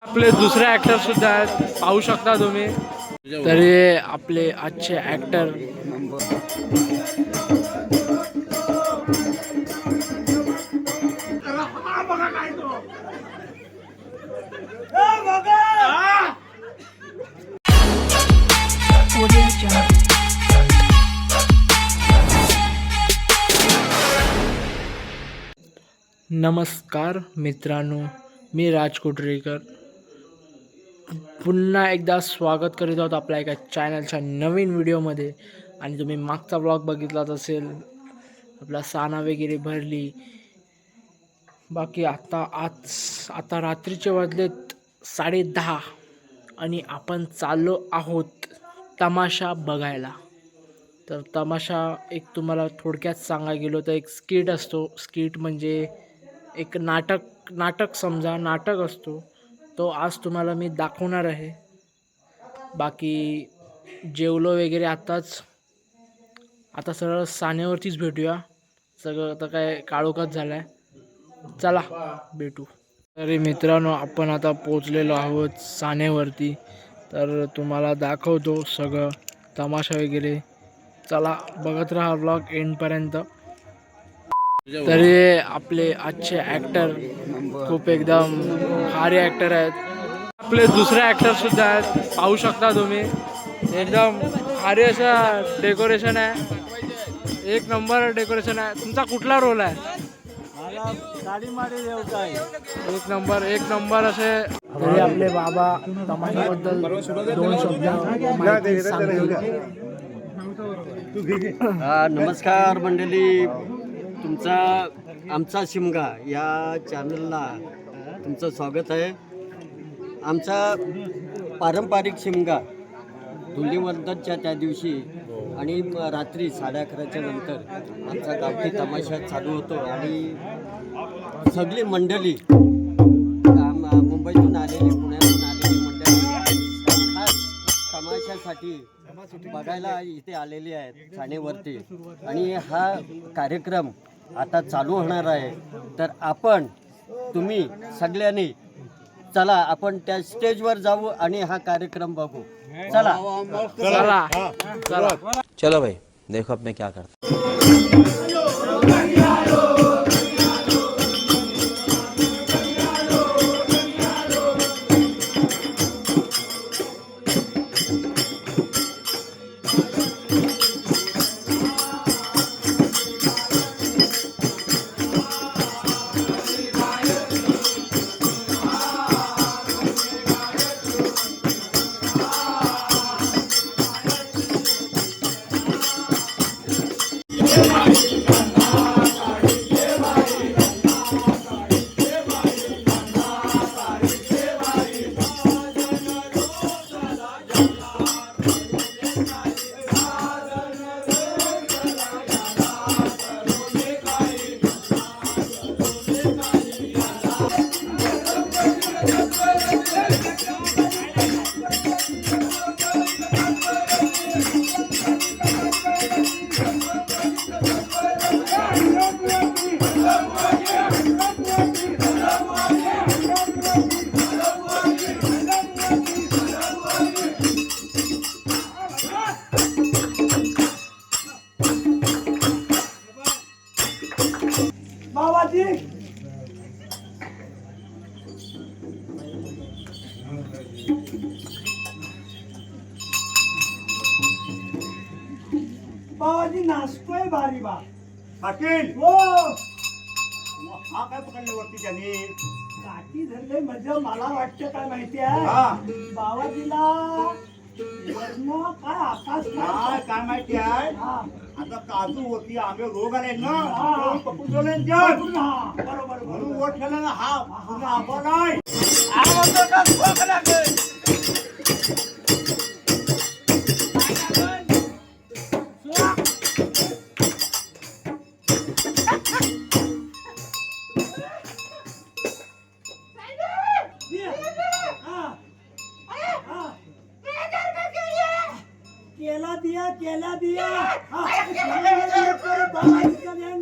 आपले दुसरे ऍक्टर सुद्धा आहेत, पाहू शकता तुम्ही. तरी आपले आजचे ऍक्टर नमस्कार मित्रांनो, मी राज कोटरेकर पुन्हा एकदा स्वागत करीत आहोत आपल्या एका चॅनलच्या नवीन व्हिडिओमध्ये. आणि तुम्ही मागचा ब्लॉग बघितलाच असेल, आपला साना वगैरे भरली. बाकी आता रात्रीचे वाजलेत 10:30 आणि आपण चाललो आहोत तमाशा बघायला. तर तमाशा एक तुम्हाला थोडक्यात सांगायला गेलो तर एक स्किट असतो. स्किट म्हणजे एक नाटक समजा, नाटक असतो तो. आज तुम्हाला मी दाखवणार आहे. बाकी जेवलो वगैरे आता सरळ सानेवरतीच भेटूया. सगळं आता काय काळोखात झाला आहे. चला भेटू. तरी मित्रांनो, आपण आता पोचलेलो आहोत सानेवरती. तर तुम्हाला दाखवतो सगळं तमाशा वगैरे. चला बघत राहा व्लॉग एंडपर्यंत. तरी आपले आजचे ॲक्टर खूप एकदम भारी ॲक्टर आहेत. आपले दुसरे ॲक्टर सुद्धा आहेत, पाहू शकता तुम्ही. एकदम भारी असा डेकोरेशन आहे, एक नंबर डेकोरेशन आहे. तुमचा कुठला रोल आहे? एक नंबर असे. तरी आपले बाबा तमाशाबद्दल 2 शब्द माहिती सांगतील. नमस्कार मंडळी, आमचा शिमगा या चॅनलला तुमचं स्वागत आहे. आमचा पारंपरिक शिमगा धुलीवंदनच्या त्या दिवशी आणि रात्री 11:30च्या नंतर आमचा गावठी तमाशा चालू होतो. आणि सगळी मंडळी मुंबईतून आलेली, पुण्यातून आलेली मंडळी खास तमाशासाठी बघायला इथे आलेली आहेत ठाणेवरती. आणि हा कार्यक्रम आता चालू होणार आहे. तर तुम्ही सगळ्यांनी चला, आपण त्या स्टेजवर जाऊ आणि हा कार्यक्रम बघू. चला चलो भाई, देखो अब मैं क्या करता. बाबाजी नाचतोय भारी बा. पाटील हो, हा काय पकडले वरती त्याने? काठी धरले म्हणजे मला वाटतं काय माहिती आहे, हा. बाबाजीला वर्ण काय आकाश काय काय माहिती आहे? हा, आता काजू होती, आंबे रोग आले ना, हा. तो पकडून ठेवले ना त्यात. हा, बरोबर म्हणून बरोबर. वर ठेवला ना. हा पूर्ण आंबा नाही. केला दिया बाबाजीचा ध्यान.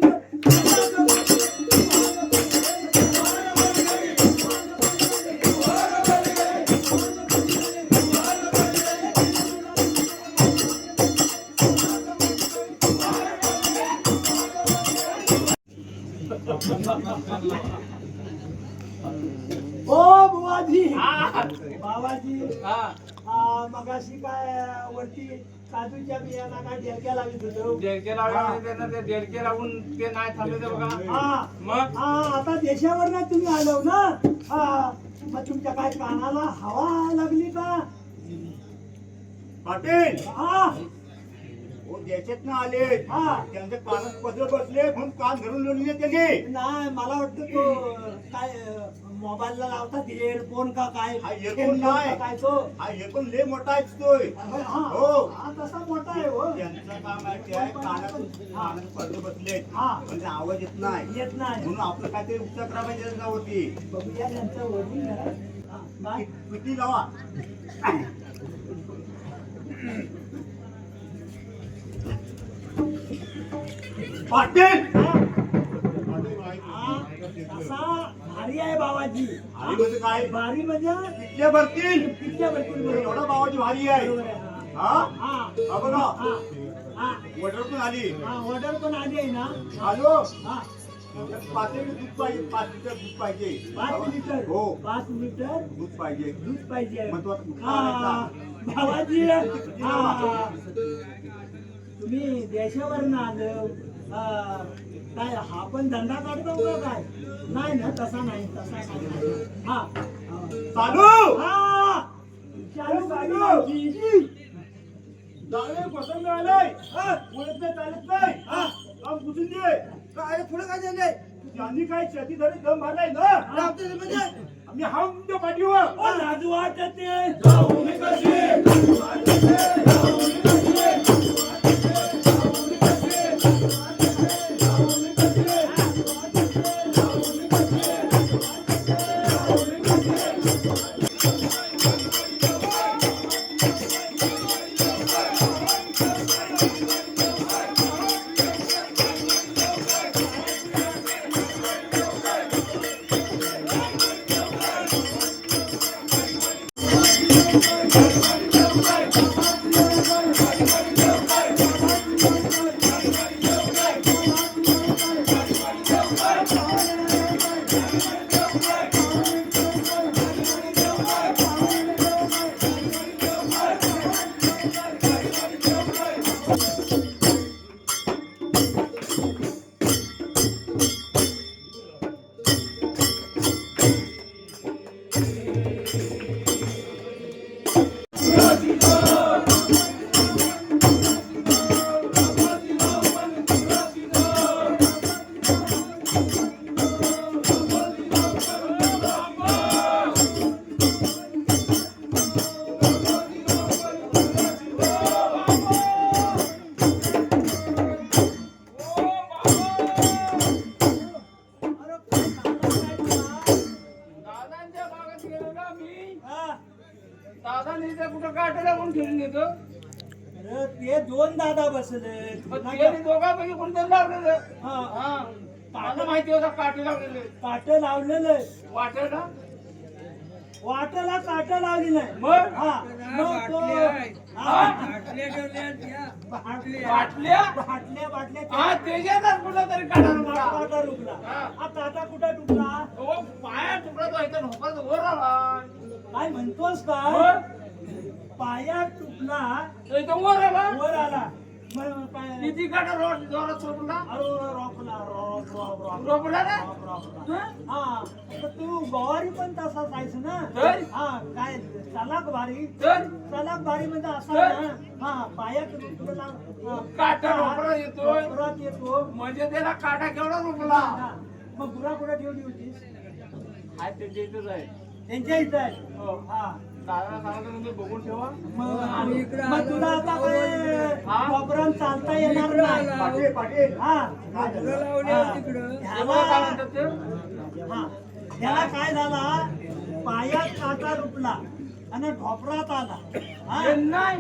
बाबाजी हा. बाबाजी हा. मगाशी काय वरती काजूच्या बियाला काय डेरक्या लावित होतो देडके लावले त्यांना ते देडके लावून ते नाही थांबले ते बघा. हा मग हा आता देशावर ना तुम्ही आलो ना हा मग तुमच्या काय कानाला हवा लागली का पाटील हा हो देशात ना आले हा. त्यांचे कानात पदर बसले म्हणून कान धरून लावले त्यांनी. नाही मला वाटतं तो काय मोबाईलला लावतात हेडफोन का काय हा, earphone हेडफोन का नाही. काय तो हा हे पण लय मोठा आहे तोय. हा हो. हा तसा मोठा आहे हो त्यांचं काम माहिती आहे कानात पदर बसले हा. म्हणजे आवाज येत नाही येत नाही म्हणून आपलं काहीतरी उपचार करायला पाहिजे त्याच्यावरती. बघूया त्यांचं वडील जरा. हा, काय? किती लावा पाटील हा, तसा भारी आहे बाबाजी भारी म्हणजे काय भारी म्हणजे किती भरतील किती भरतील बरोबर. एवढा बाबाची भारी आहे. बरोबर आहे, हा. हा हा, हा बघा हा, हा, वडर पण आली. हा, ऑर्डर पण आली आहे ना आलो हा 5 लिटर दूध पाहिजे 5 लिटर दूध पाहिजे 5 लिटर हो 5 लिटर दूध पाहिजे. दूध पाहिजे मग तो आता कुठला हा, आणायचा? बाबाजी हा. तुम्ही देशावर आलो काय हा पण धंदा काढतो का काय नाही ना तसा नाही हा चालू हा चालू बाबाजी. दावे पसंत आलाय बोलत नाही चालत नाही काम पुसून दे काय पुढे काय झालंय त्यांनी काय शेती धरी दम भरलाय ना म्हणजे आम्ही हा तुमच्या पाठीवर लाज वाटते दादांच्या बागेत गेलो ना मी. हा. दादाने इथे कुठं काढलं म्हणून ठेवून येतो. अरे ते दोन दादा बसले पण त्यांनी दोघांपैकी कोणतं लावलेलं हा हा मला माहिती होतं काठी लावलेले काट लावलेलं वाटेल ना वाटाला काट लावली नाही मग हा मग तो बाटल्या बाटल्या बाटल्या हा त्याच्यातच कुठं तरी काढा काटा रुकला हा काटा कुठं टुकला तो पाया तुकडा तो इथं ढोकाच वर आला काय म्हणतोस का मग पाया टुकला तो इथं वर आला वर आला मग काय किती काढा रोड जोरात सोडला अरे रोखला रोपला ना हा तर तू गवारी पण तसाच आहेस ना तर? हा काय चलाक भारी तर चलाक भारी म्हणजे असा तर? ना हा पायात रुपला काटा रोपला येतोय परत येतो म्हणजे त्याला काटा केवढा रोपला हा. मग गुरा कुठे ठेवली होतीस हाय त्याच्या इथंच आहे त्यांच्या इथं आहे हो. हा दादा सांगतो तुम्ही बघून ठेवा मग तुला आता काय वापरून चालता येणार नाही पाटील पाटील हा तेव्हा काय म्हणतात ते? हा ह्याला काय झाला पायात काटा रुपला आणि ढोपरात आला हा? येत नाही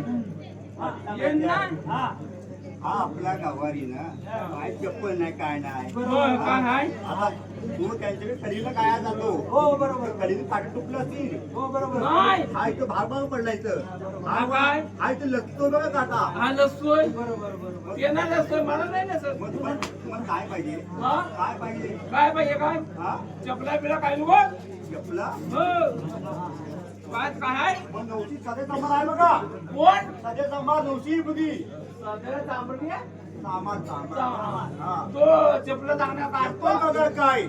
हा. येत नाही हा हा आपला गावारी ना काय चप्पल नाही काय नाही होय, काय आहे? आता तू त्यांच्याकडे खडीला काय जातो हो बरोबर खडीने काट टुकलं असतील हो बरोबर नाही हा इथं भाग भाग पडला इथं हा काय हा इथं लसतो बघा काटा हा नसतोय बरोबर बरोबर ते नाही नसतोय मला नाही नसत मग तुम्हाला काय पाहिजे हा काय पाहिजे काय पाहिजे काय हा चपला बिला काय नको चपला काय काय मग नवशी सध्या सामान आहे बघा कोण सध्या सामान नवशी बुधी सध्या तांबडी सामान सामान हा तो चपला चांगला काढतो पण बघा काय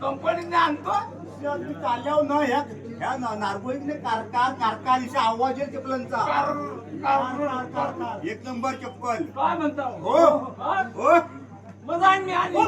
कंपनीने आणतो तुम्ही चालल्यावर न ह्या नारगोळीने कारखानीचा आवाज आहे चप्पलांचा एक नंबर चप्पल काय म्हणता हो हो मजा आहे मी आली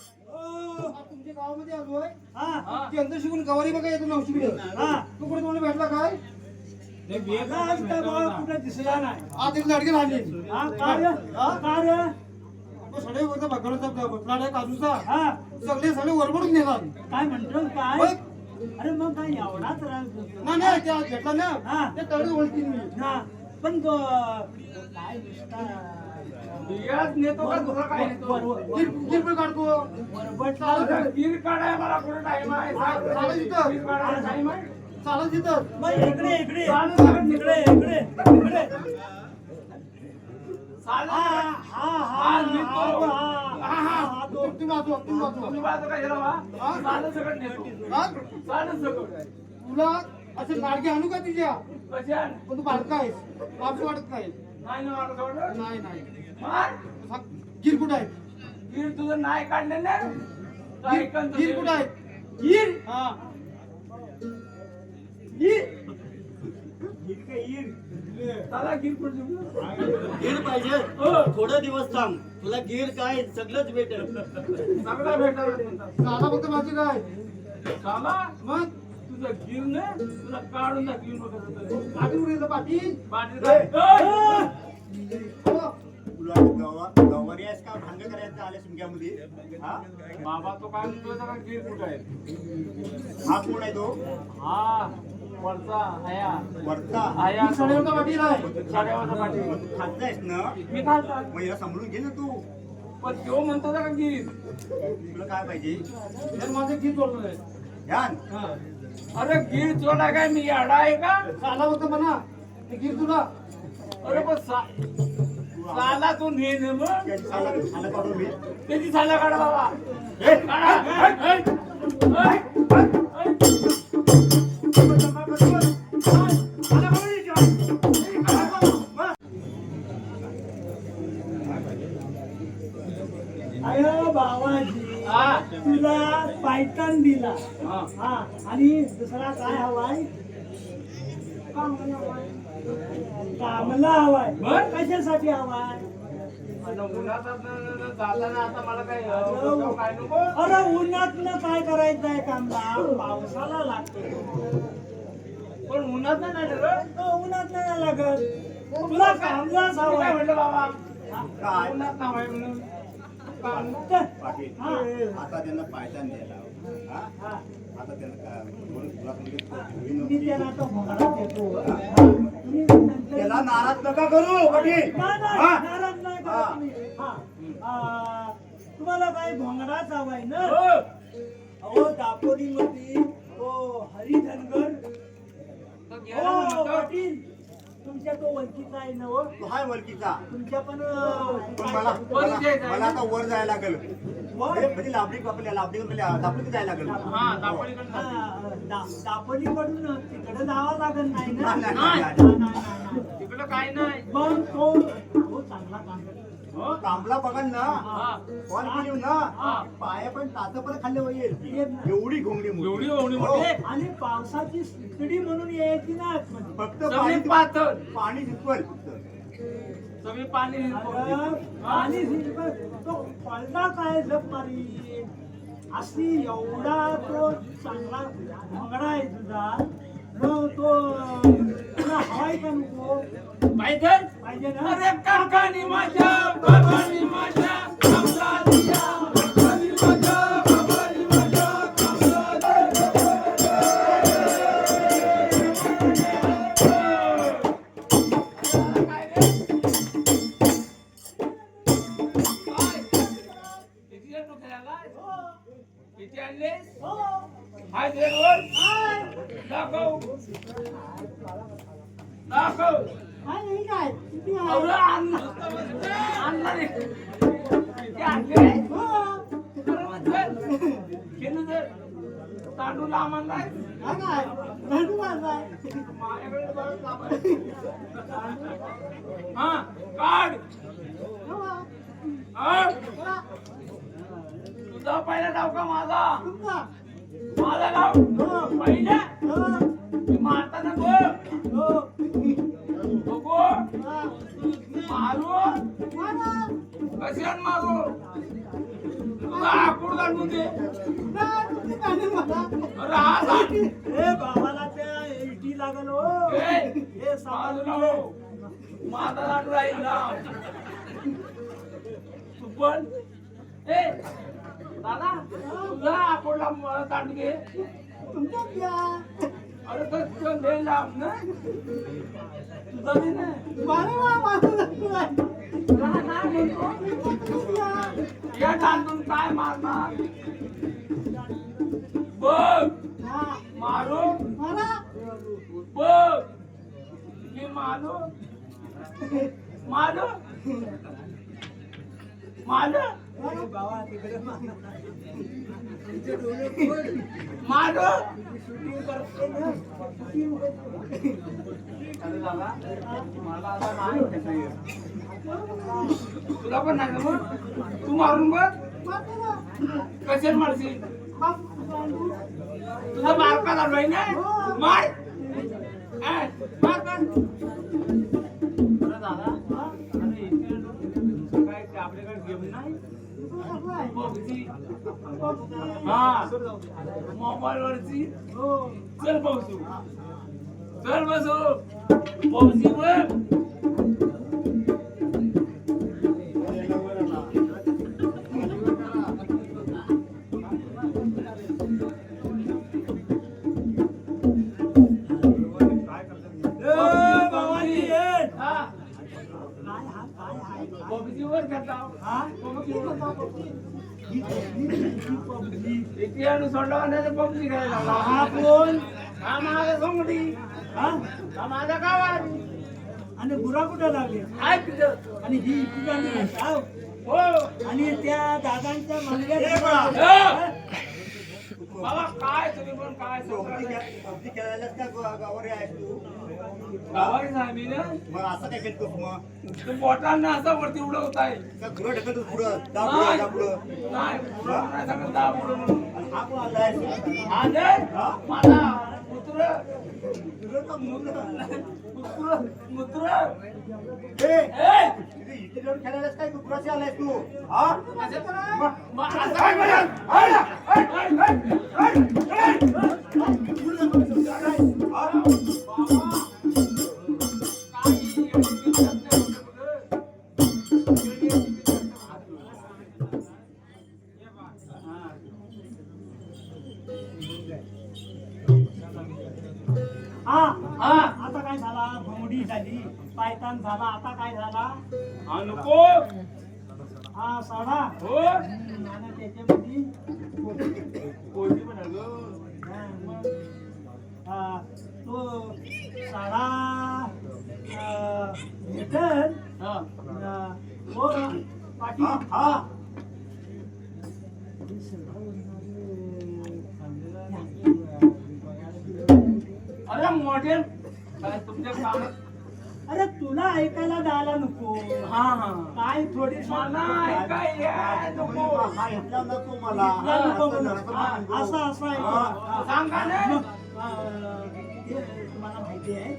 तुमच्या गावामध्ये आलोय हा ते अंतर शिकून गवारी बघा येतो नवशीकडे हा तू कुठे तुम्हाला भेटला काय वेगळा आज काय बाबा कुठे दिसला नाही आज एक लाडकी राहिली हा कार्य कार्य तो सगळे वरचा भगवानचा प्लॅट आहे काजूचा हा सगळे वरबडून नेला काय म्हणतो काय होय. अरे मग काय एवढाच राग नाही ते आज भेटला ना हा. ते तळी ओळखीन मी ना पण तो काय नुसता बियाच नेतो का दुसरा काय नेतो किरपळ काढतो बरबट गिर काढाय मला कुठे टाइम आहे चालेल तिथं. गिर काढायला टाइम आहे चालत तिथं मग इकडे इकडे इकडे इकडे इकडे चालेल. हा हा हा, नेतो. हा तो तुम्ही वाचवा तुम्ही वाचवा तुम्ही बाजू काय गेला बा? चालेल सगळं नेतो हा? चालेल सगळं तुला असे लाडके आणू का तिच्या कशान पण तू बारका आहेस बाप वाटत नाही नाही ना मला सोडलं नाही नाही मार गिर कुठं आहे गिर तुझं नाही काढलं ना काय कंत गिर कुठं आहे गिर हा त्याला गिर कुठे देऊ? गीर पाहिजे थोडं दिवस थांब तुला गीर काय सगळंच भेटेल सगळा भेटायला म्हणतात. साधा फक्त माझी काय कामा मग तुझं गिर ने तुला काढून दाखवीन बघ कसं. पाटील कुठे येतं पाटील पाटील काय? हो. तुला गवारी आहेस का भांग करायचं आले सुमक्यामध्ये हा बाबा तो काय म्हणतोय का गिर कुठे आहे हा कोण आहे तो हा वरचा आया वरचा आया मी सडेवरचा पाटील आहे साडेवाचा पाटील तू खातायस ना मी खालतात मग याला सांभाळून घे ना तू पण तो म्हणतो का गिर तुला काय पाहिजे तर माझं गीत बोलणार आहे ध्यान हा. अरे गिर चोला काय मी याडा आहे का साधा फक्त म्हणा ते गीर तुला अरे पण साला तू ने न मग त्याची साला काढून घे त्याची साला काढा बाबा हे, काढा. अरे बाबाजी हा. तुला पायतान दिला हा. हा आणि दुसरा काय हवाय कामला हवाय बर. कशासाठी हवाय आणि उन्हात जाताना आता मला काय काय नको अरे उन्हात काय करायचंय कामला पावसाला लागतो पण उन्हात नाही रे उन्हात नाही लागत तुला कामलाच काय हवाय म्हणलं बाबा काय उन्हात नाव आहे म्हणून पाटील हा. आता त्यांना पायतान द्यायला हा? हा. आता त्यांना तुला मी त्याला आता भोंगडा देतो त्याला नाराज नका करू पाटील नाही, हा? नाराज नाही हा. करत मी. हा. तुम्हाला काही भोंगडाच हवाय ना हो. अहो दापोलीमध्ये तो हरिधनगर तो गेला ना हो म्हणतो. पाटील तुमच्या तो वंचित आहे ना हो तू हाय वलकीचा तुमच्या पण पण मला आता वर जायला लागेल वर? म्हणजे लाबडी जायला लागेल हा दापोलीकडे हा, दापोलीकडून तिकडे जावं लागत नाही ना नाही, नाही. नाही, नाही, नाही. तिकडं काय नाही मग तो चांगला काम करतो. हो कांबला बघाल ना हा. कॉल केली ना पाया पण ताचं पण खाल्ले येईल एवढी घोंगडी मोठी. एवढी एवढी हो. मोठी आणि पावसाची सुतडी म्हणून यायची ना आतमध्ये. फक्त सगळी पातळ पाणी जितवल फक्त सगळी पाणी अगं, आणि तो पडला काय झप मारी अशी एवढा तो चांगला भोंगडा आहे तुझा मग तो तुला हवाय का नको पाहिजे पाहिजे ना अरे काकानी माझ्या बाबानी माझ्या कामला दिया काकानी माझ्या बाबानी माझ्या कामला दिया. काय रे? काय? किती वेळ तो खेळायला? हाय ड्रेवर दाखव दाखव काय काय किती आहे? अरे आणला रे ते आणले केलं तर तांदूळ आम्हाला काय रडू मारलाय. माझ्याकडे बरं लावायचं. हा काढ हा तुझा पहिला डाव का माझा माझा डाव पहिला मी मारताना बघ बघू मारू कशात मारू तुझा आकूड काढून दे अरे हा जा. ए बाबाला त्या इटी लागल हो. ए, बाजूला हो. माझा लाडू राहील ना तू पण ए दादा तुझा आकोडला मला तांड घे तुमच्या प्या अरे तर तुझं लय लांब ना तुझा दे ना नाही म्हणतो या तांदून काय मारणार बघ मारू बघ मी मारू मारू मारू बाबा तिकडे मारू शूटिंग करते ना शूटिंग अरे दादा मला आता नाही कसं आहे. तुला पण नाही ना मग तू मारून बघ कसे मारशील तुझा बारका झाला आहे ना मार ए, मार मार अरे दादा अरे इथे काय ते आपल्याकडे गेम नाही पबजी हा मोबाईल वरची चल बसू चल बसू पबजी वर पबजी वर करता पबजी खेळायला हा कोण हा माझा सोंगडी हा माझा गावात आणि बुरा कुठं लागले काय तिथं आणि ही इटी लागली का? हो आणि त्या दादांच्या हो. मालग्या बाबा काय तुम्ही पण काय पबजी खेळायलाच का गावावर आहेस तू गावारी झाली ना मग असं काय खेळतोस मग तू बोटांना असं वरती उडवत आहे का पुढं ढकलतोस पुढं जा पुढं जा पुढं नाही पुढं नाही सांगत दहा पुढं म्हणून आणि हा कोण आणलाय आले मला कुत्र तुझं का मुलं? कुत्र ए, ए तुझी इथे जाऊन खेळायलाच काय कुत्राशी आलाय तू हा असं काय म्हणत? हा हा आता काय झाला घोंगडी झाली पायतान झाला आता काय झाला हा नको हा साडा हो आणि त्याच्यामध्ये कोणी म्हणाल हा, मग, हा, तो साडा भेटल हो पाटील हा अरे मोठे काय तुमच्या कामात अरे तुला ऐकायला द्यायला नको हा हा काय थोडी मला ऐकाय याय नको हा इथला नको मला इथला नको असं म्हणून. जरासं हा, नको. असं असं आहे हा. सांगा ना मग, हे तुम्हाला माहिती आहे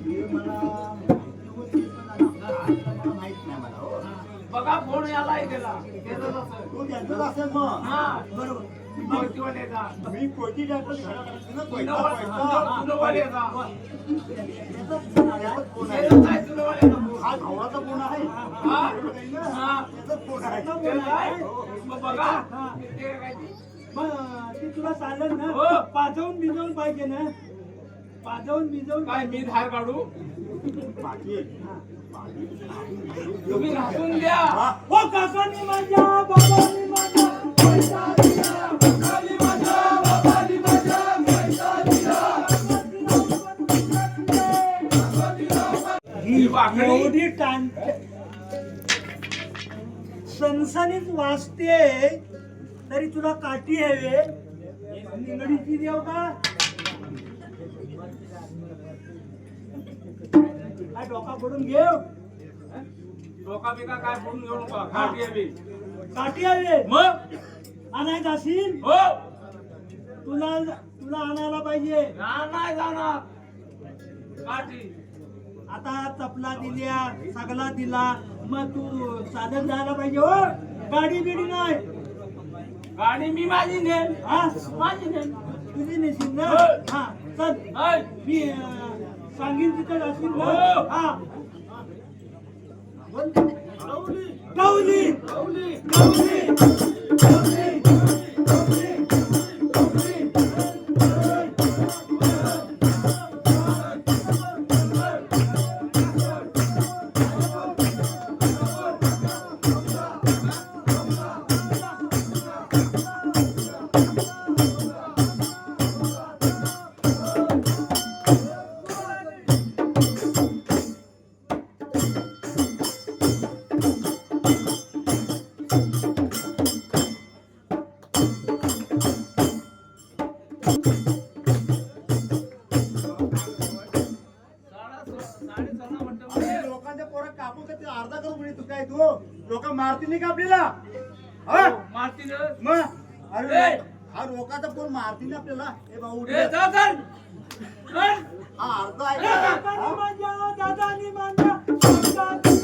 हे मला व्यवस्थित पण मला माहित नाही मला हो. बघा फोन याला गेला गेलं नसेल. तू त्यांचंच असेल मग हा बरोबर मोठीवाल्याचा. मी कोयती जातो तुला कोयता तुनवाल्याचा. त्याचाच फोन आहे. गेलं काय तुनवाल्याचा फोन? हा भावाचा फोन आहे हा. हा. त्याचाच फोन आहे गेलं काय? मग बघा ते काय ते? मग ते तुला चालेल ना हो. पाजवून भिजवून पाहिजे ना पाजवून भिजवून काय मी धार काढू बाकी तुम्ही घासून द्या. हो काकांनी माझ्या बाबांनी माझ्या पैसा दिला. काकांनी माझ्या बाबांनी एवढी सनसनीत वाजते तरी तुला काठी हवे निगडीची देव का काय डोका पडून घेऊ डोका बिका काय फोडून घेऊ नका काठी हवी. काठी हवे मग आणायचं असेल हो तुला तुला आणायला पाहिजे नाही जाणार काठी. आता चपला दिल्या सगळा दिला मग तू चालत जायला पाहिजे हो गाडी बिडी नाही गाडी मी माझी नेन. हा माझी नेन. तुझी नेशील ना हो. हा चल हाय. मी सांगीन तिथे जाशील ना हो. हा गावली. गावली गावली. गावली गावली लोकांच्या पोरं कापू का ते अर्धा करू म्हणे तू काय तू लोक मारतील नाही का आपल्याला हा? मारतील मग अरे ए! हा लोकांचा पोर मारतील ना आपल्याला हे भाऊ उठ. ए जा चल चल. हा अर्धा आहे दादानी माझ्या दादानी माझ्या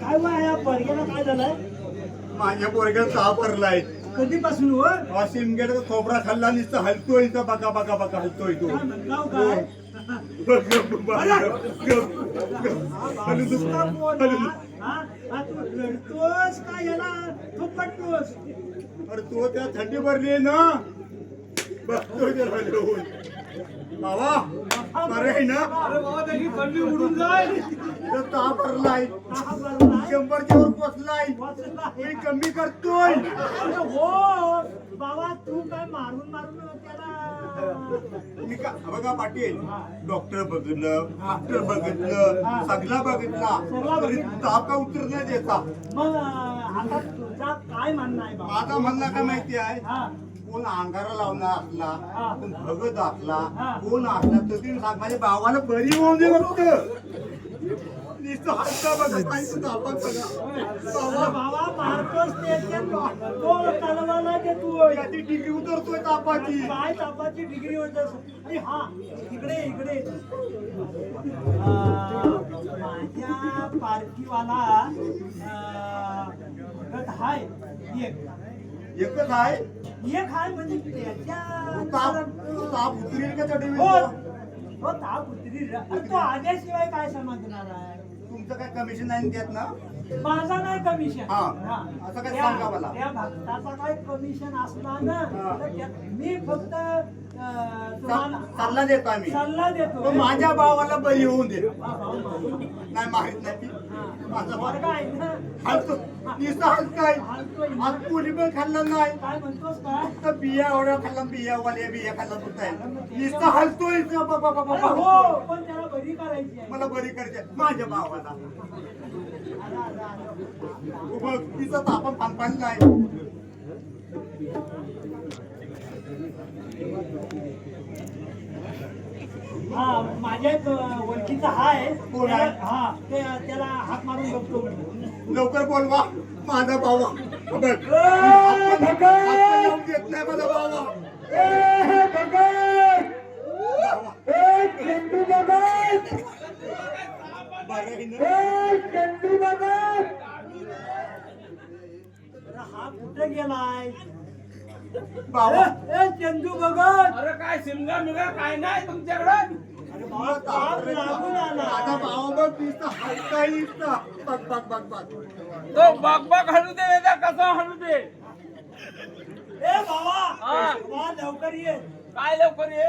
काय वय या पोरग्याला काय झालंय माझ्या पोरग्याला ताप भरलाय कधीपासून व वाशिम गेला खोबरा खाल्ला नुसतं हलतोय इथं बघा बघा बघा हलतोय तो काय म्हणताव काय हलू तू. नुसता पोर हलू. हा? हा, तू रडतोस का याला थोपटतोस अरे तू त्या थंडी भरली ना बघतोय त्याला हलवून. बाबा बरं आहे ना अरे बाबा त्याची थंडी उडून जाईल. तर ताप भरलाय हा बरोबर 100च्या वर पोचलाय वाचला. कोणी कमी करतोय अरे हो बाबा तू काय मारून मारून त्याला मी का बघा पाटील डॉक्टर बघितलं डॉक्टर बघितलं सगळा बघितला तरी ताप का उतर नाही द्यायचा. मग आता तुझा काय म्हणणं आहे बाबा माझा म्हणणं काय माहिती आहे हा कोण अंगारा लावणार असला हा. कोण भगत असला हा. कोण असला तर ती सांग माझ्या भावाला बरी होऊन दे फक्त नुसतं हसता बघा पाहिजे तापात बघा अरे बाबा मारतोस ते तो तलवाला देतोय याची डिग्री उतरतोय तापाची काय तापाची डिग्री होत अरे हा इकडे इकडे माझ्या पार्टीवाला हाय एक एकच आहे एक हाय म्हणजे त्याच्या ताप उतरेल का त्या हो डिग्रीवर? हो ताप उतरी तो आल्याशिवाय काय समजणार आहे तुमचं काय कमिशन नाही देत ना माझा नाही कमिशन हा. असं काय सांगा मला. त्या भक्ताचा काय कमिशन असणार ना हा. तर मी फक्त तुम्हाला सल्ला देतो आम्ही सल्ला देतो तो माझ्या भावाला बरी होऊन दे हा, भाऊ, भाऊ. नाही माहित नाही ती. माझा वर्ग भाऊ आहे ना हलतो नुसतं हलतोय हलतोय. आज पोली पण खाल्लं नाही काय म्हणतोस काय तर बिया एवढ्या खाल्ला बिया वाले बिया खाल्ला सुद्धा नुसतं हलतोय अरे हो पण त्याला बरी करायची आहे मला बरी करायची माझ्या भावाला आला, आला, आला. बघ तिचं तापण पानपान नाही हा माझ्या एक ओळखीचा हाय कोण आहे? हा त्याला हात मारून बघतो लवकर बोलवा माझा भावा बघ भगत! हातपाय लावून देत नाही माझा भावा बरं आहे ना? हा कुठे गेलाय भावा चंदू भगत अरे काय सिमगा मिगा काय नाही तुमच्याकडे. अरे बाबा ताप लागून माझा आला भावा बघ नुसतं हलता नुसतं बघ बघ बघ बघ तो बाग हलू दे वेदा कसा हलू दे. ए बाबा हा. बाबा, लवकर ये काय लवकर ये.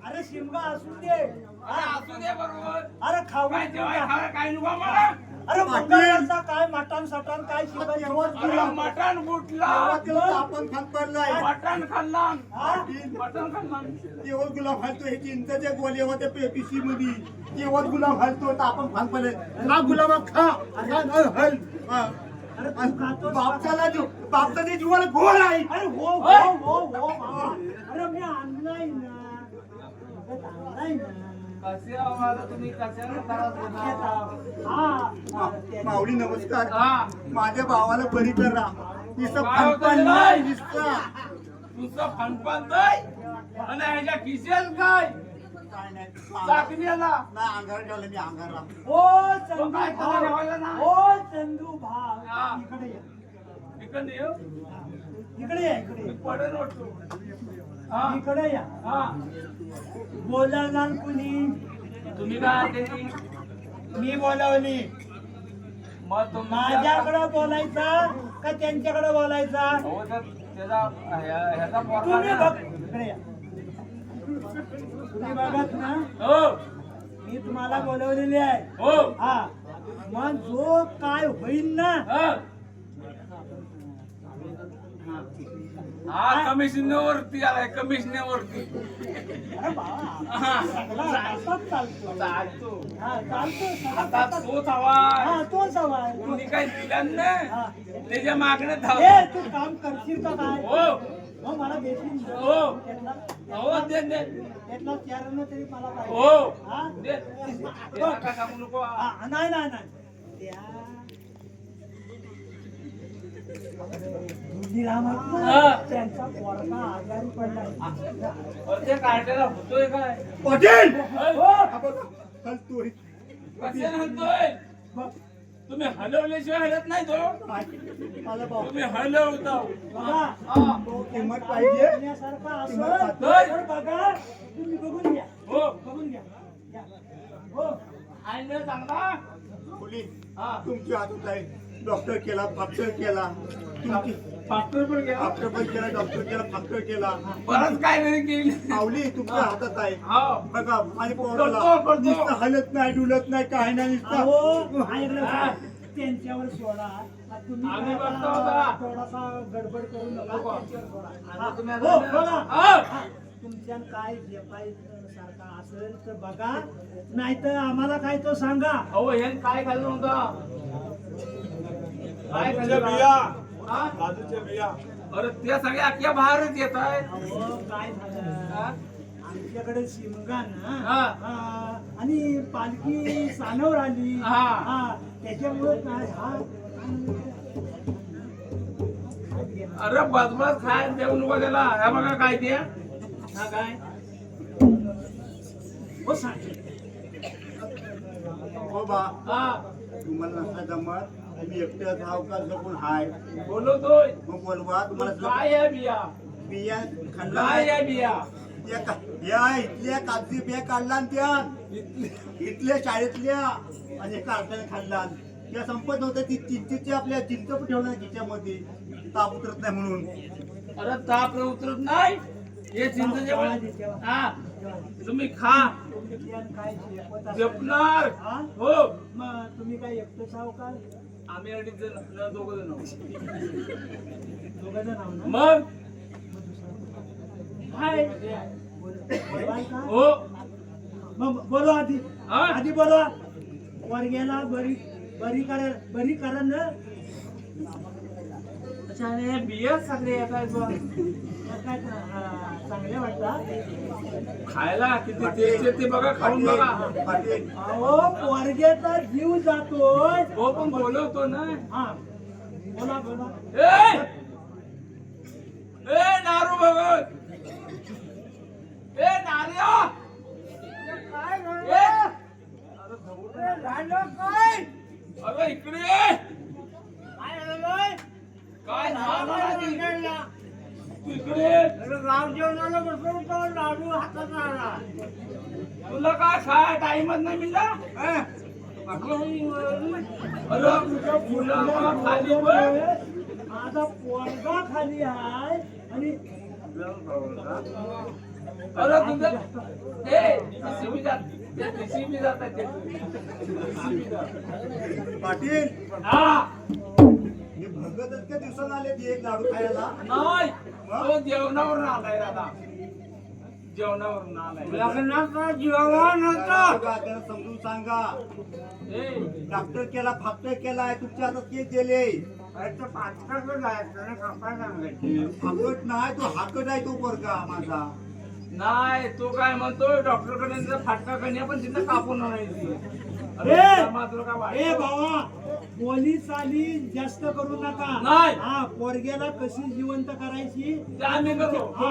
अरे शिमगा असू दे अरे असू दे बरोबर. अरे खाऊ काय जेवाय खायला काय नको मला. अरे मंगळवारचा काय मटण सटण काय शिकायचं अरे मटण कुठला आपण खात पडलाय मटण खाल्ला मटण खाल्ला तेव्हा गुलाब घालतो हे चिंचच्या गोले होते पिशी मध्ये तेव्हा गुलाब घालतो तर आपण खात पडले खा गुलाब खा हल अरे तू खातोस का? बापचा ते जीवाला घोर आहे अरे हो बाबा. अरे मी आणलाय ना आणलाय ना कसे आम्हाला तुम्ही कशाने त्रास देणार? माऊली नमस्कार हा. माझ्या भावाला बरी करा नुसतं काय होतं फणफण त्याला? नाही नुसतं तुझं फणफणतय आणि ह्याच्या खिशेल काय काय नाही चाकण्याला नाही अंगार ठेवलं मी अंगारला ओ चंदू काय करायला लावायला ना? भाव ओ चंदू भाव हा. इकडे या इकडे येऊ इकडे या इकडे पडे नोटतो हा इकडे या हा बोलणार कुणी तुम्ही काय केली मी बोलावली मग माझ्याकडे बोलायचा का त्यांच्याकडे बोलायचा हो तर त्याचा ह्याचा तुम्ही पोरगा बघ इकडे या तुम्ही बघत ना हो मी तुम्हाला बोलवलेली आहे हो हा मग जो काय होईल ना हा हा कमिशनवरती आलाय कमिशनवरती अरे बाबा हा. सगळा असाच चालतो चालतो हा चालतो आता सगळा तोच आवाज हा तोच हवाय कोणी काही दिलं नाही हा. त्याच्या मागणे धाव ए तू काम करशील का काय हो मग मला देशील ना? हो. त्यातला हो दे दे त्यातला चारांना तरी मला पाहिजे हो हा? दे ते नका सांगू नको हा, नाही नाही नाही त्या धुंडीराम आहेत ना, हा. त्यांचा पोरगा आजारी पडलाय ते काढलेला होतोय काय पाटील हो हलतोय कसे म्हणतोय बघ तुम्ही हलवल्याशिवाय हलत नाही तो माझा भाऊ तुम्ही हलवता बघा हा. तो किंमत पाहिजे बघण्यासारखा असेल होय. तर बघा तुम्ही बघून घ्या हो बघून घ्या या. हो आणि चांगला मुली हा तुमची हातात आहे डॉक्टर केला फाक्टर केला तुमची डॉक्टर पण गेला डॉक्टर पण केला डॉक्टर केला फाक्टर केला बरंच काय नाही केली माऊली तुमच्या हातात आहे हो बघा माझ्या करतो, पोराला करतो. नुसतं हलत नाही डुलत नाही काय नाही अहो नुसतं ऐकलं का? त्यांच्यावर सोडा तुम्ही आम्ही काय बघतो करा, होता. थोडासा गडबड करू नका नको. त्यांच्यावर सोडा. आता तुम्ही हो, बघा. हा. हा, तुमच्या काय जे काही सारखा असेल तर बघा नाहीतर आम्हाला काय तो सांगा अहो हे काय खाल्लं होतं काय काजूच्या खाल्लं बिया. हा? काजूच्या बिया अरे त्या सगळ्या अख्ख्या बाहेरच येत आहे अहो काय झालं आमच्याकडे शिमगा ना हा. हा, आणि पालखी सानवर आली हा. हा त्याच्यामुळे काय हा अरे बदबद खायला देऊ नको त्याला हे बघा काय ते हा काय हो सांग हो बा हा तुम्हाला नसला जमत तुम्ही एकट्याच हाव का जपून हाय बोलवतोय मग बोलवा तुम्हाला काय आहे बिया बिया खाल्ला काय आहे बिया या इथल्या कागदी बिया काढला त्या इथल्या शाळेतल्या आणि एका अर्थाने खाल्ला त्या संपत नव्हत्या ती चिंचेची आपल्या चिंच पण ठेवल्या खिच्यामध्ये ताप उतरत नाही म्हणून अरे ताप उतरत नाही हे चिंतेचे हा तुम्ही खा काय शिकवत असेल. जपणार हा? हो मग तुम्ही काय एकटं सावकार आम्ही अडीच जण दोघ जण दोघं जण आहो ना मग काय बोलवाल का? हो मग बोलवा आधी हा? आधी बोलवा वर्ग्याला बरी करा ना अच्छा हे बिया सगळे येतात बा. मग काय चांगले वाटतात खायला किती टेस्ट ते बघा खाऊन बघा पाटील अहो वर्ग्याचा जीव जातोय हो पण बोलवतो ना हा बोला बोला ए ए नारू भगत ए नार्या काय ए काय अरे इकडे ये. काय झालं काय झालं तू इकडे ये. गाव जेवणाला बसलो होतो लाडू हातात आला तुला काय खाय टाइमच नाही मिळला अरे तुला खाली बघ. माझा पोरगा खाली आहे आणि अरे तुझं ते DCP जात ते DCP जातात ते DCP जातात. पाटील हा हे भगत इतक्या दिवसात आले ती एक लाडू खायला. नाही तो जेवणावरून आलाय दादा जेवणावरून आलाय बघा, त्याला समजून सांगा. ए डॉक्टर केला फाक्टर केलाय तुमच्या हातात केस दिले. फाकट नाही तो हाकट आहे तो पोरगा माझा. नाही तो काय म्हणतोय डॉक्टर कडे फाटका कन्या पण तिथं कापून आणायची. अरे ए! मात्र काय ए वाईट. बाबा पोलीस आली जास्त करू नका. नाही. हा पोरग्याला कशी जिवंत करायची ते आम्ही करू. हा.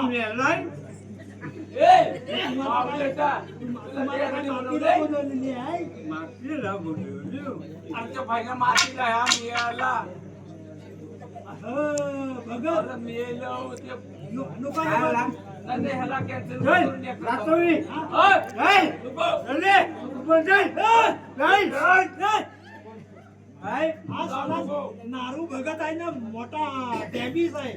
ए बाबलेटा, तुला तुम्हाला काय त्यासाठी मातीला बोलवलंय? बोलवलेली आहे. आमच्या भाईला मातीला ह्या मिळाला. बघा अरे मेलो ते नुका नाही ह्याला कॅन्सल जय, करून टाकलं. रातोळी. ओय, नको. आज मला नारू भगत आहे ना मोठा डॅबीज आहे.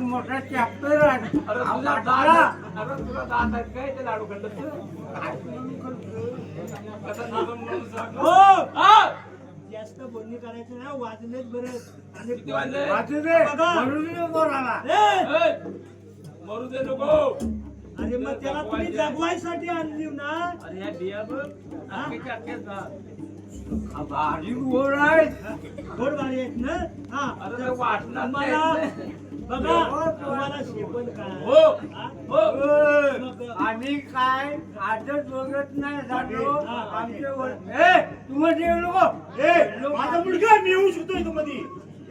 मोठा चॅप्टर आहे. अरे तुझा दात अरे तुला दात आहेत काय ते लाडू खाल्लं तू? कसं निघून म्हणून सांग. हो. हा? जास्त बोलणी करायचं नाही वाजलेच बरं. आणि किती वाजले? बघा. ए, ए, मरू दे नको. अरे मग त्याला तुम्ही जगवायसाठी आणली ना. अरे ह्या बिया बघ अख्खेच्या अख्खेच ना. गोड बारी आहेत ना. हा अरे ते वाटणार तुम्हाला नाही. बघा तुम्हाला शेपण काय हो हा? हो मग आम्ही काय आजच बघत नाही झालो हा, आमचे तुम्हाला जेवण नको ए, माझा मुलगा मी येऊ शकतो इथं मध्ये.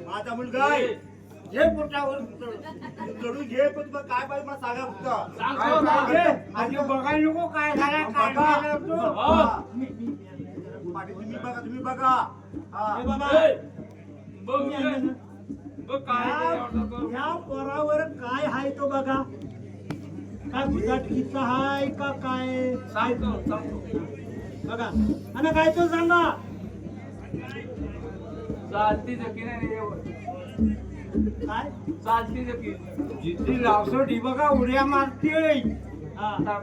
माझा मुलगा आहे. हे पोटावर चढून घे पण तुला काय पाहिजे मला सांगा फक्त. सांगतो ना. आधी बघायला नको काय झालं काय बघा. झालं तो. हा. पाटील तुम्ही बघा. हा. हे बाबा ए, बघ तुम्ही आणलं ना? बघ काय ते एवढं तो. ह्या पोरावर काय हाय तो बघा. काय गुजाटकीचा हाय का काय सांगतो बघा. आणि काय तो सांगा. चालती जकी नाही रे. काय चालती जकी. जिथे लावसोटी बघा उड्या मारते हा हा,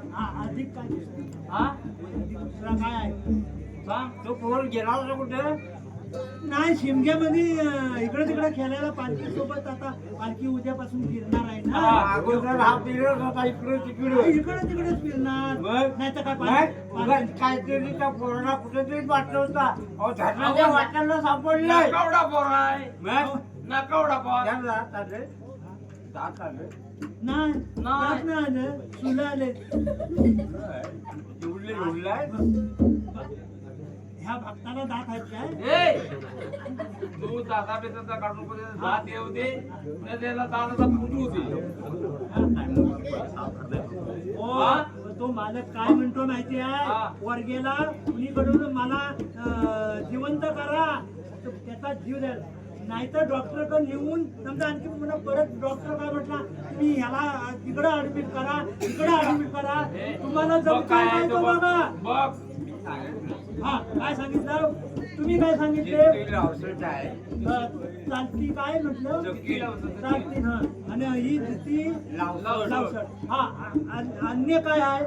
अधिक काय दुसरं? हा दुसरा काय आहे सांग. तो पोर गेला होता कुठे नाही शिमग्यामध्ये इकडे तिकडे खेळायला पालखी सोबत आता पालखी उद्यापासून फिरणार आहे ना. अगोदर हा फिरत होता इकडे तिकडे इकडे तिकडेच फिरणार मग? नाही तर काय नाही, पालखी- उगाच काहीतरी त्या पोराला कुठेतरी वाटवता अहो धरणाच्या वाटायला सापडलाय नकावडा पोर आहे. मग नकावडा पोर. त्याला दात आले दात आले नाही नाही. नाही आलं सुला आले. उडले उडलाय ह्या भक्ताला दात आहेत काय. ए तू दादा बेताचा काढून नको. दात येऊ दे नाही त्याला दादाचा फुटू दे. हो, तो मालक काय म्हणतो माहिती हा. आहे वर्गेला कुणीकडून मला जिवंत करा तर त्याचा जीव द्या. नाहीतर डॉक्टरकडे नेऊन समजा आणखी पुन्हा परत डॉक्टर काय म्हटला तुम्ही ह्याला तिकडं ऍडमिट करा इकडं ऍडमिट करा तुम्हाला बघ जमतंय काय काय आहे तो तो बघ. बघा. बघ हा काय सांगितलं तुम्ही काय सांगितले. औषध आहे चालती काय म्हटलं जक्की लावतो. चालती हा आणि ही दुसरी लावसोट. लावसट. हा अन्य काय आहे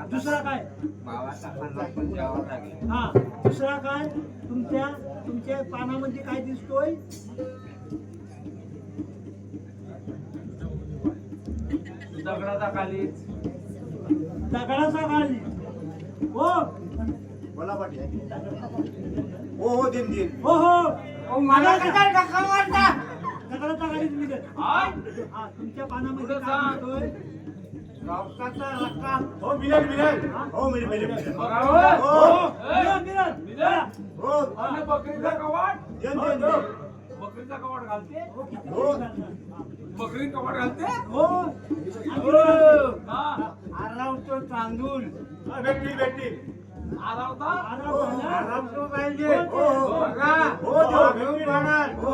दुसरा काय बाबाचा खाना पण द्यावा लागेल हा दुसरा काय तुमच्या पानामध्ये काय दिसतोय. दगडाचा खाली दगडाचा खाली. हो बोला पाटील. हो दिन हो हो मला कसा धक्का मारता दगडाचा खालीच निघत. हाय. हा तुमच्या पानामध्ये पुढं काय सांग. दिसतोय. रक्ताचा रक्ता हो मिळेल. हो मिळेल. बघा. हो. मिळाल, मिळाल. मिळाल. हो आणि बकरीचा कवाट दिन. बकरीचा कवाट घालते. हो बकरी कवाट घालते. हो हा आरावतो तांदूळ भेटतील. आरावता. आरावतो पाहिजे हो, हो. बघा हो, देवा. घेऊन जाणार हो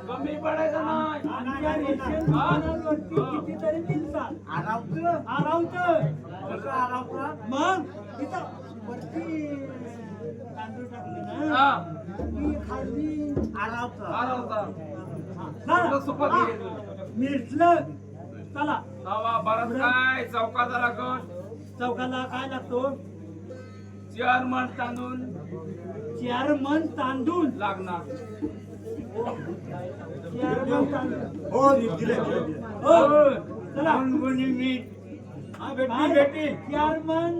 कमी पडायचं नाही. आमच्या रेशन दुकानांवरती कितीतरी दिसतात. आरावतो आरावतं. कसं आरावतो मग तिथं वरती तांदूळ टाकले ना हा ती खाली आरावतो आरावता. हा, सुपात हा. घ्यायचं. मिरचलं चला तवा बरं काय चौकाचा लागत चौकाला काय लागतो? 4 मन तांदूळ 4 मन तांदूळ लागणार. 4 मन तांदूळ. हो दिले हो चला गोणी मीठ काय? 4 मन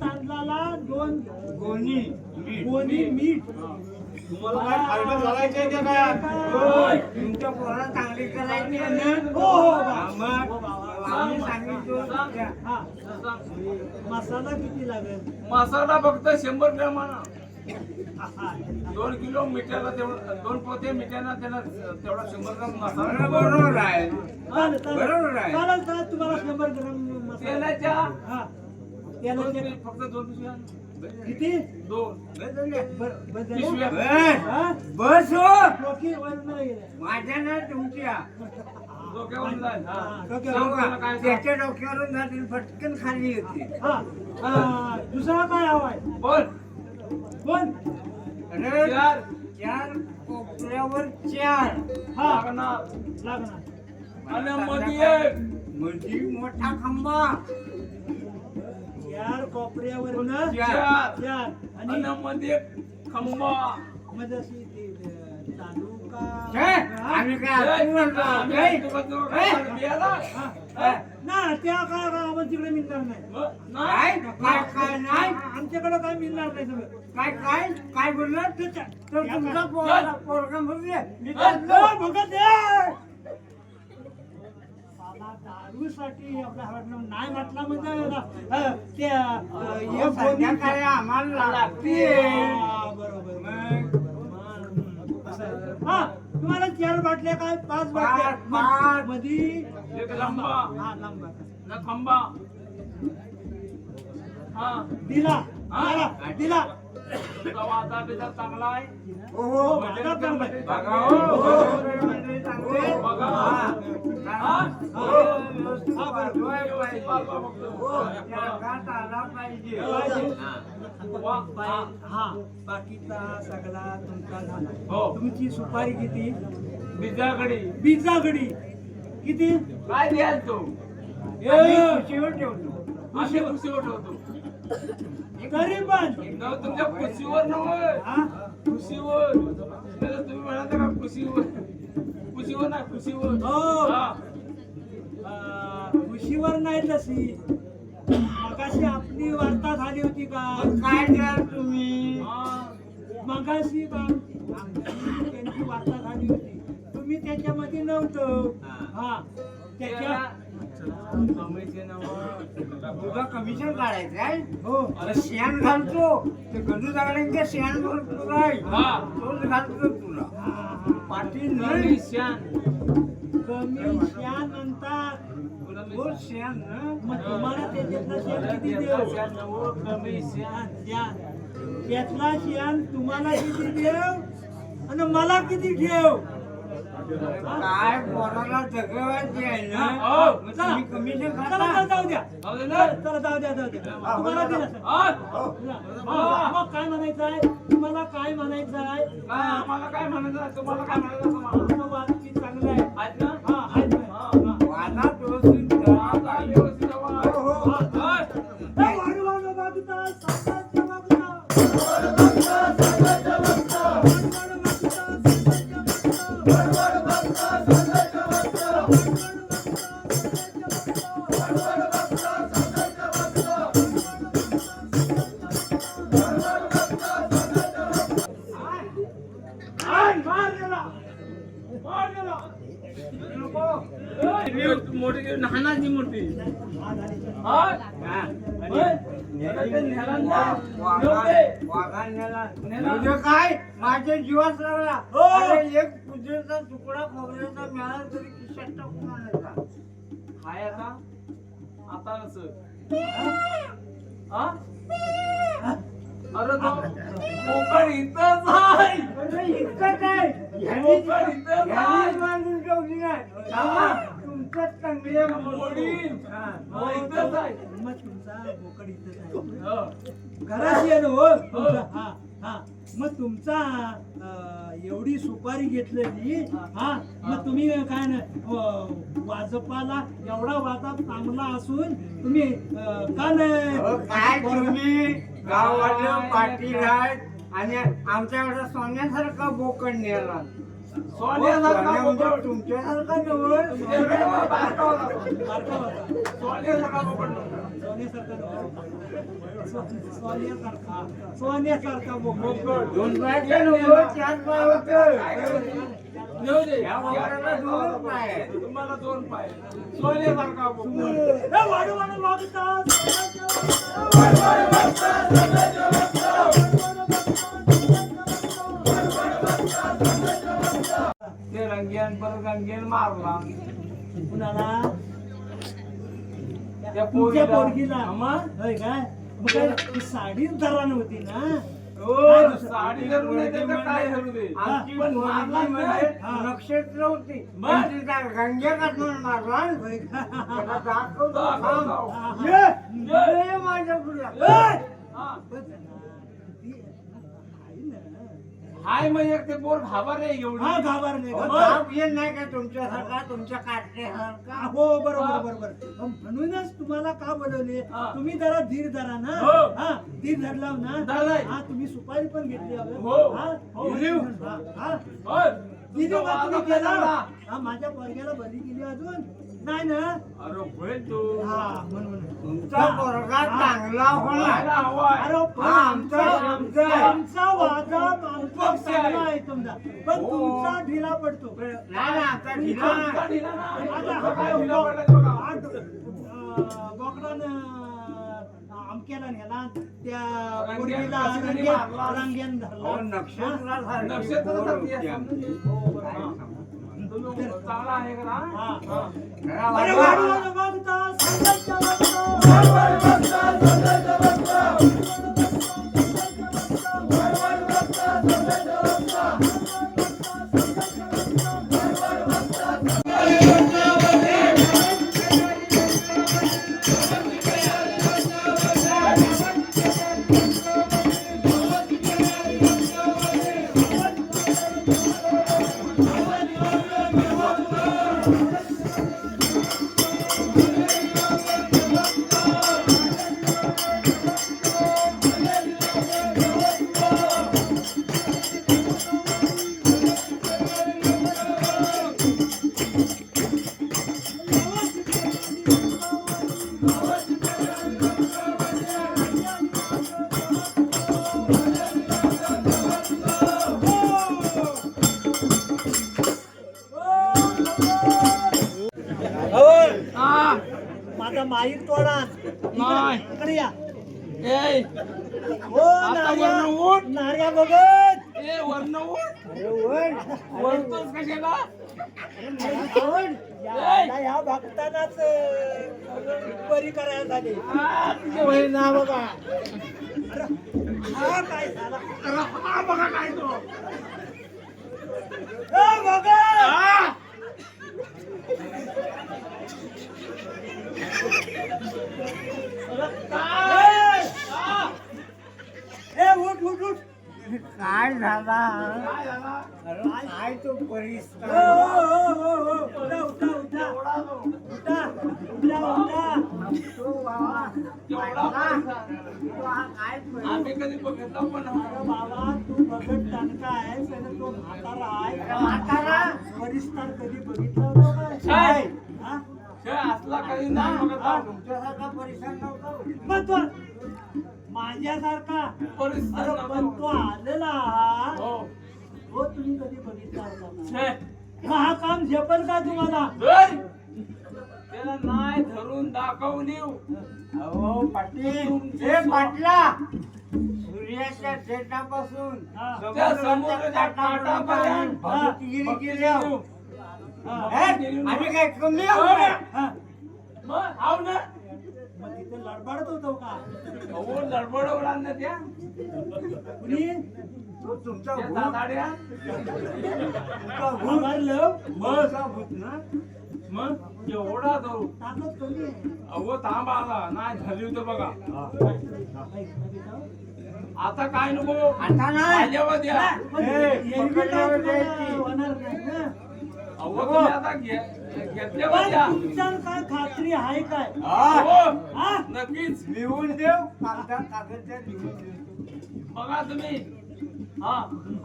तांदळाला 2 गोणी गोणी मीठ. तुम्हाला काय फायदा घालायचंय का काय? होय, तुमच्या पोराला चांगली करायची आहे ना? हो हो हा, बा. मग हो बाबा. आम्ही सांगितलं हा मसाला किती लागेल? मसाला फक्त 100 ग्रॅम आणा. हा. 2 किलो मिठाला तेवढं 2 पोते मिठाला त्याला तेवढा 100 ग्रॅम मसाला बरोबर आहे चालेल बरोबर आहे. चालेल चालेल तुम्हाला 100 ग्राम मसाला. तेलाच्या हा तेलाचे फक्त 2 पिशव्या. किती? 2 पिशव्या. बस हो डोकी वर नाही गेले. माझ्या ना तुमच्या डोक्यावरून जाईल. हा, सांग डोक्यावर. तुला काय त्याच्या डोक्यावरून जातील पटकन खाली येते हा. दुसरा काय हवाय? बोल. कोण? अरे 4 4 कोपऱ्यावर 4 हा लागणार. लागणार. आणि मध्ये एक. म्हणजे मोठा खांबा 4 कोपऱ्यावर न 4 4 आणि आणि मध्ये एक खंबा. मध्ये अशी ती, तांदूळ का? काय? आम्ही काय आपण म्हणतो? काय? नाही त्या काय आपण तिकडे मिळणार नाही. काय काय काय नाही आमच्याकडे काय मिळणार नाही सगळं. काय काय काय बोलणार तर तुमचा पोरगा म्हणजे मी भगत दारूसाठी आपल्या हातनं नाही म्हटलं म्हणजे संध्याकाळी आम्हाला लागते बरोबर हा तुम्हाला 4 बाटल्या काय 5 बाटल्या पाच. मधी एक लंबा हा लांब न खंबा. हा दिला हा. दिला तुझा वादा बिजा चांगला आहे. हो हो माझा पण बाई. बघा हो. बघा. हा? व्यवस्थित पालवा बघतो. पाहिजे हा बाकीचा सगळा तुमचा झाला. हो. तुमची सुपारी किती? बिजागडी बीजागडी किती? काय द्याल तू? खुशीवर ठेवतो आम्ही कुशीवर ठेवतो. तरी पण नव तुमच्या कुशीवर नव्हे. हा? कुशीवर. नाहीतर तुम्ही म्हणाल का कुशीवर? कुशीवर नाही कुशीवर. हो. हा. खुशीवर नाही तशी मगाशी आपली वार्ता झाली होती का? काय द्याल तुम्ही हा. मगाशी का आमची त्यांची वार्ता झाली होती. तुम्ही त्याच्यामध्ये नव्हतं. हा त्याच्या कमीचे नव्हे. तुझं कमिशन काढायचं आहे हो अरे शेण घालतो ते गंडू जागड्यांचे शेण भरपूर आहे हा. तोच घालतो तुला पाठी कमी नाही शान. कमी शान म्हणतात. तो शेण ना मग तुम्हाला त्याच्यातलं शेण किती देऊ? कमी शान. शान त्यातला शान तुम्हाला किती देऊ आणि मला किती ठेव? काय पोराला जगवायचे आहे ना हो. मग तुम्ही कमिशन चला खाता जाऊ द्या. जाऊ दे ना. चला जाऊ द्या जाऊ द्या. तुम्हाला दिलं सर. हा? मग काय म्हणायचं आहे? तुम्हाला काय म्हणायचं आहे? काय आम्हाला काय म्हणायचं आहे? तुम्हाला काय म्हणायचं आहे तुम्हाला? आमचं वागणूक चांगलं आहे. आहेत ना? हा आहेत ना. हा. वादा व्यवस्थित करा. हा, काय व्यवस्थित आहे बा. हा. वाढवानं वागता, साताच्या वागता. मोठी लहानाची मूर्ती. हा? होय? आता ते नेला ना. नेऊ वाघांना म्हणजे काय माझ्या जीवात लागला हो. अरे एक पुजेचा तुकडा खोबऱ्याचा मिळाला तरी खिशात टाकून आणायचा हाय आता. आता कसं? हा? अरे तो कोकण इथंच आहे. अरे इतकंच आहे कोकण इथंच आहे. बांधून ठेवली नाही थांबा, तुमचं चांगले मोडीन. हो, इथंच आहे. मग तुमचा बोकड इथंच आहे. हो. घराशी आहे ना हो तुमचा? हा हा मग तुमचा एवढी सुपारी घेतलेली हा मग तुम्ही काय ना वाजपाला एवढा वाजप चांगला असून तुम्ही का नाही काय तुम्ही गावाला पाटील आहेत आणि आमच्याकडे सोन्यासारखा बोकड नेला सोन्यासारखा म्हणजे बोकड. तुमच्यासारखा जवळ बारका होता. बारका होता. सोन्यासारखा बोकड नव्हता. सोन्यासारखा बोकड. दोन पायाचे नव्हतं, चार पाय होतं. येऊ दे. या बोकडाला दोन पाय आहेत. तुम्हाला 2 पाय. सोन्यासारखा बोकड. हे वाढू वाढू वागतात. ते रंगेन परत रंगेन मारला. कुणाला त्या तुमच्या पोरीला. पोरगीला मग? होय काय मग काय ती साडीच धरा नव्हती ना हो, काय दुसरं? साडी धरून नाही तर काय धरू दे. आमची पण पोरगी मारला म्हणजे नाही. नक्षत्र होती मग? पण तिचा गंग्या काढून मारला होय का? त्याला दाखवतो दाखव. थांब. ये माझ्या पुढे हा. बस ना. ती आहे ना. हाय म्हणजे ते पोर घाबरले एवढी. हा घाबरले मग? ताप येत नाही का तुमच्यासारखा तुमच्या काढण्यासारखा हो बरोबर बरोबर म्हणूनच तुम्हाला का बोलवले हा. तुम्ही जरा धीर धरा ना हो. हा धीर धरला ना धरलाय. हा तुम्ही सुपारी पण घेतली हवं. हो. हा हो. हा, हा. होय. दिली तो का तुम्ही वाजत केला? नाही हा माझ्या पोरग्याला बली केली अजून नाही ना अरे होय तो. हा म्हणून तुमचा पोरगा चांगला होणार व्हायला हवाय. अरे पण हा, आमचा शब्द आहे. आमचा वादा आमचा चांगला आहे समजा पण हो. तुमचा ढिला पडतो नाही नाही, आता ढिला आमचा नाही. ढिला नाही. आता तो काय हा ढिला पडला बघा. बोकडानं अमक्याला नेला त्या रंग्यान पोरगीला कशी तरी मारला. रंग्यान अहो, धरला नक्षत्रासारखी नक्षत्र पोर सारखी होती आहे. आमची. तुम्ही चांगला आहे का ना? हा, हा. जरा अरे वाजवा. वाढू वाढू वागता, संघर्षाच्या वागता. हा. माझा माईक तोडा नाही. इकडे या ए, हो आता नार्या वरनं उठ. नार्या बघत ए, वरनं उठ. अरे वळ. वरतोस कशाला? आवड. ह्या भक्तांनाच बरी करायला झाली हा, तुझे बहीण ना बघा. हा काय झाला अरे हा बघा काय तो. बघा हा. काय? हा. उठ उठ उठ काय झाला काय झाला? अरे काय तो हो, परिस्थिती उठा उठा उठा एवढा तो. उठा उठा उठा तो बाबा एवढा पैसा. तो हा काय परिस्थिती? आम्ही कधी बघितलं पण नाही. अरे बाबा तू बघत टाणका आहेस आणि तो म्हातारा आहे म्हातारा? वरिष्ठार कधी बघितला होता का? काय? हा? हे असला कधी नाही बघत आहोत. तुमच्यासारखा परिसर नव्हता मग तो माझ्यासारखा परिस्थिती अरे पण तो आलेला हो. हो तुम्ही कधी बघितला होता का? छे. मग हा काम झेपल का तुम्हाला धर. त्याला नाही धरून दाखवली. अहो पाटील ए पाटला सूर्याच्या शेतापासून हा. त्या समुद्राच्या काठापर्यंत भक्तगिरी केली आहो. हा. हे? आम्ही काय कमी आहोत का? हा. मग आव ना. मग तिथे लडबडत होतो का अहो लडबडवर आणलं त्या. कुणी तो तुमचा त्या भूत दादाड्या. तुमचा भूत घाबरलं तुमचा भूत ना मग एवढा धरू. ताकद कमी आहे अहो थांब आला नाही झाली होतं बघा. आता काय नको आता नाही. आल्यावर द्या पण ए, एरवी काय पकडल्यावर तुम्हाला द्यायची. होणार नाही ना. अहो तुम्ही आता घेतल्यावर पण द्या तुमच्याला काय खात्री आहे काय हा. हो हा? नक्कीच लिहून देऊ कागदच्या लिहून देऊ. बघा तुम्ही हा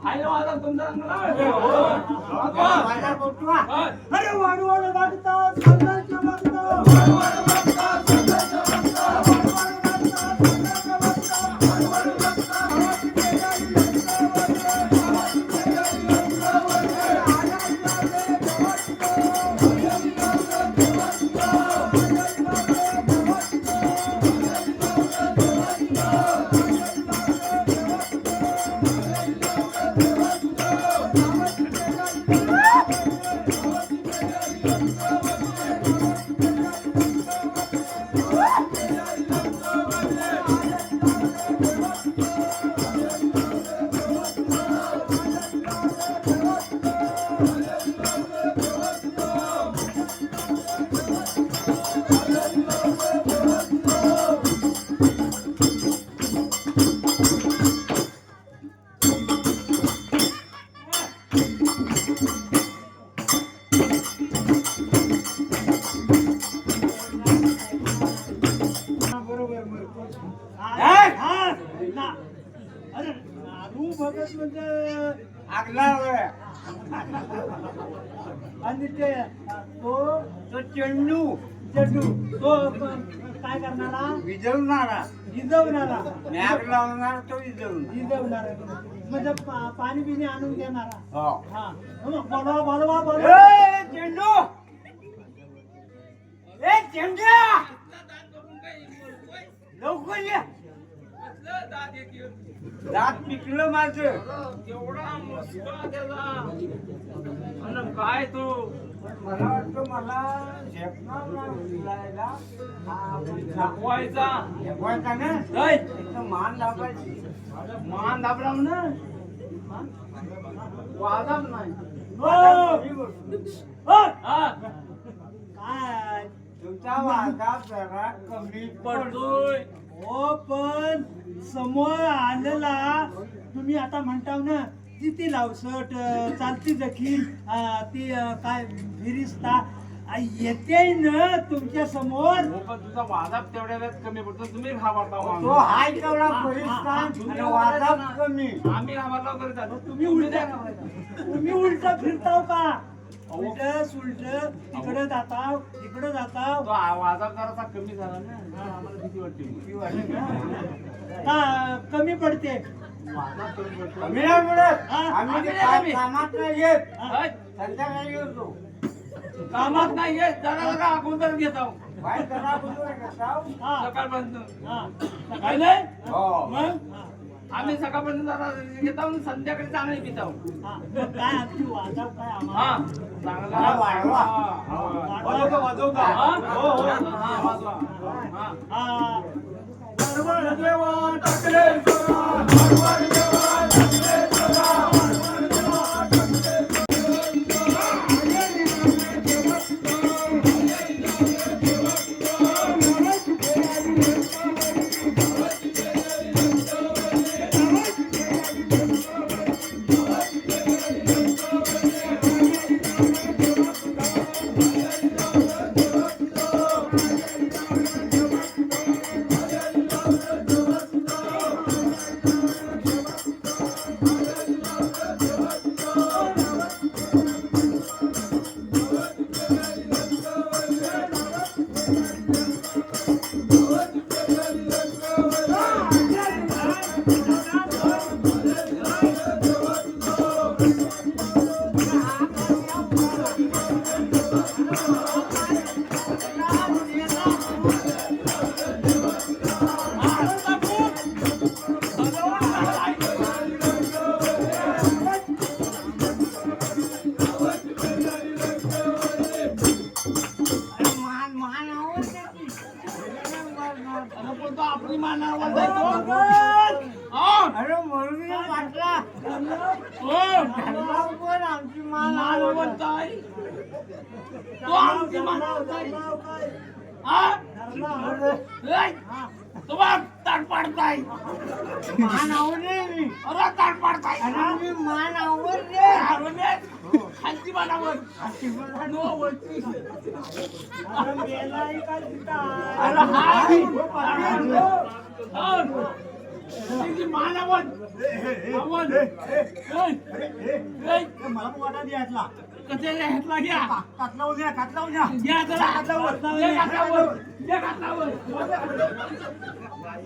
आहे ना माझा तुमचा माझा पोटवा. अरे वाढवायला वाटतात संघर्ष वाटतात. अरे नारू भगत म्हणजे आगला होय. आणि ते तो तो चेंडू चेंडू तो काय करणारा विजवणारा. जिजवणारा मॅग लावणार तो विजवणार. जिजवणारा म्हणजे पाणी बिणी आणून देणारा हो. हा मग बोलवा बोलवा बोलवा ए, चेंडू. ए, चेंड्या. लवकर ये. दात पिकलं माझं. एवढा मस्का त्याचा आणि काय तो मला वाटतं मला झेपणार नाही जायला. हा, दाखवायचा झेपवायचा ना. ऐ, इथं मान दाबायची. मान दाबला ना वाजत नाही हा काय तुमचा वादा जरा कमी पडतोय हो पण समोर आलेला तुम्ही आता म्हणताव ना ती ती लावसट चालती जखील ती काय फिरिस्ता येते ना तुमच्या समोर हो, पण तुझा वादा तेवढ्या वेळात कमी पडतो तुम्ही घाबरता तो हाय तेवढा परिस्तान आणि वादा कमी. आम्ही घाबरला करतात तुम्ही तुम्ही उलट फिरताव का उलट सुलट तिकडे जाताव इकडे जाताव तो वादा जरासा कमी झाला ना आम्हाला भीती वाटते का कमी पडते कमी नाही पडत. हा, आम्ही आम्ही ते नाही. कामात नाही येत. ऐ, संध्याकाळी येतो. कामात नाही येत जरा जरा अगोदर घेत आहो बाय जरा बरोबर करताव. हा, सकाळपर्यंत हा. काय नाही हो. मग आम्ही सकाळपर्यंत जरा घेत आहो संध्याकाळी चांगले पित आहो हा. काय आमची वाजव काय हा आम्हाला चांगला हा, वाढवा. वाजवता वाजवता हा हो हो हा वाजवा हा हा. आपली मानावर जायचो अरे म्हणून वाटला पण आमची मान मानावर जाय तो आमची मानावर जाय हा? ऐ, तो बघ ताट पाडताय मान आवडले मी. अरे ताट पाडताय अरे मी मान आवडले. खालची मानावर नो वरची अरे मेलाय का तिथं? अरे हाय तिची मानावर आवड मला पण वाटा द्यायला कशाला घेतला घ्या कातलावून या कातलावून या घ्या जरा कातलावर घ्या काठावर घ्या काठावर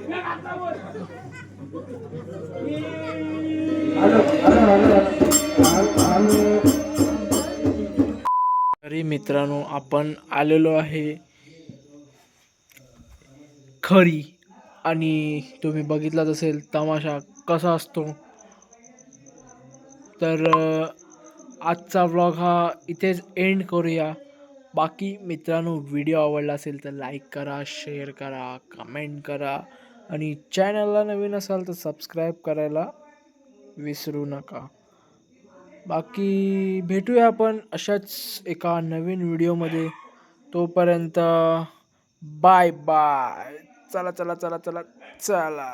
घ्या काठावर तरी मित्रांनो आपण आलेलो आहे खरी आणि तुम्ही बघितलाच असेल तमाशा कसा असतो. तर आजचा व्लॉग हा इथेच एंड करूया. बाकी मित्रांनो व्हिडिओ आवडला असेल तर लाईक करा, शेअर करा, कमेंट करा आणि चॅनलला नवीन असाल तर सबस्क्राईब करायला विसरू नका. बाकी भेटूया आपण अशाच एका नवीन व्हिडिओमध्ये. तोपर्यंत बाय बाय. चला चला चला चला चला.